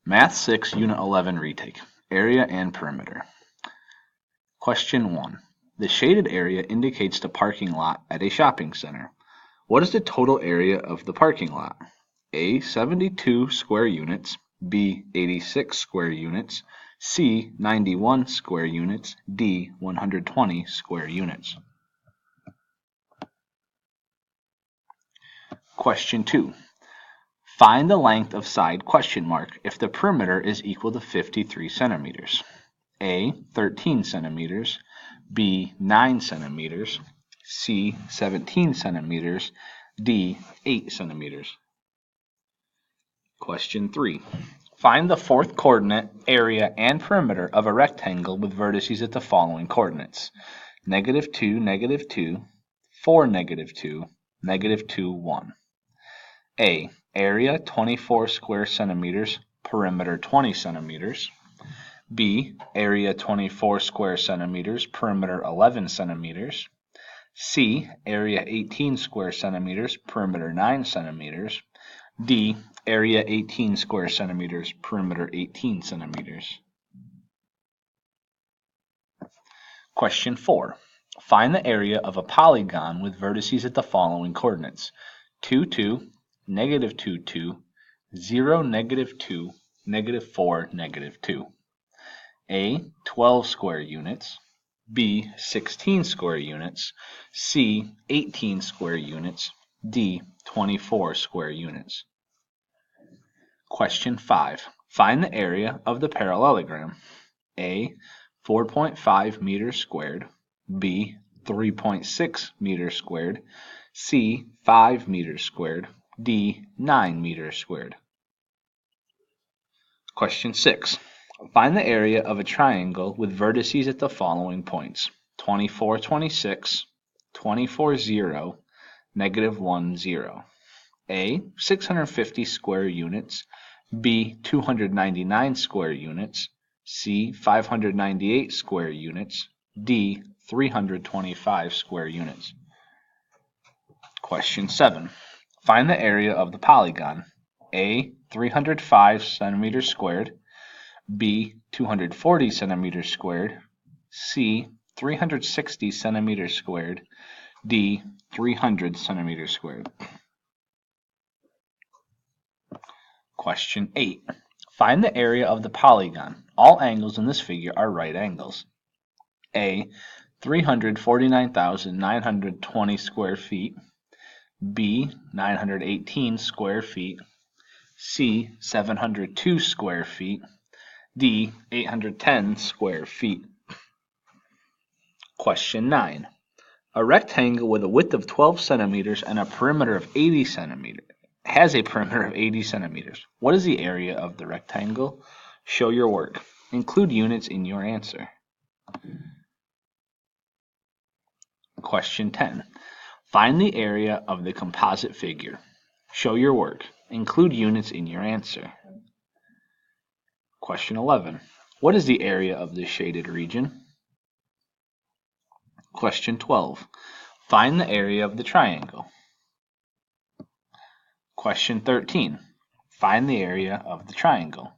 Math 6, Unit 11 retake, area and perimeter. Question 1. The shaded area indicates the parking lot at a shopping center. What is the total area of the parking lot? A. 72 square units, B. 86 square units, C. 91 square units, D. 120 square units. Question 2. Find the length of side ? if the perimeter is equal to 53 centimeters. A. 13 centimeters, B. 9 centimeters, C. 17 centimeters, D. 8 centimeters. Question 3. Find the fourth coordinate, area, and perimeter of a rectangle with vertices at the following coordinates: -2, -2, 4, -2, -2, 1. A. Area 24 square centimeters, perimeter 20 centimeters. B. Area 24 square centimeters, perimeter 11 centimeters. C. Area 18 square centimeters, perimeter 9 centimeters. D. Area 18 square centimeters, perimeter 18 centimeters. Question 4. Find the area of a polygon with vertices at the following coordinates: 2, 2, -2, 2, 0, -2, -4, -2. A. 12 square units, B. 16 square units, C. 18 square units, D. 24 square units. Question 5. Find the area of the parallelogram: A. 4.5 meters squared, B. 3.6 meters squared, C. 5 meters squared, D. 9 meters squared. Question 6. Find the area of a triangle with vertices at the following points: 24, 26, 24, 0, -1, 0. A. 650 square units, B. 299 square units, C. 598 square units, D. 325 square units. Question 7. Find the area of the polygon: A. 305 centimeters squared, B. 240 centimeters squared, C. 360 centimeters squared, D. 300 centimeters squared. Question 8. Find the area of the polygon. All angles in this figure are right angles. A. 349,920 square feet, B. 918 square feet, C. 702 square feet, D. 810 square feet. Question 9. A rectangle with a width of 12 centimeters and a perimeter of 80 centimeters has a perimeter of 80 centimeters. What is the area of the rectangle? Show your work. Include units in your answer. Question 10. Find the area of the composite figure. Show your work. Include units in your answer. Question 11. What is the area of the shaded region? Question 12. Find the area of the triangle. Question 13. Find the area of the triangle.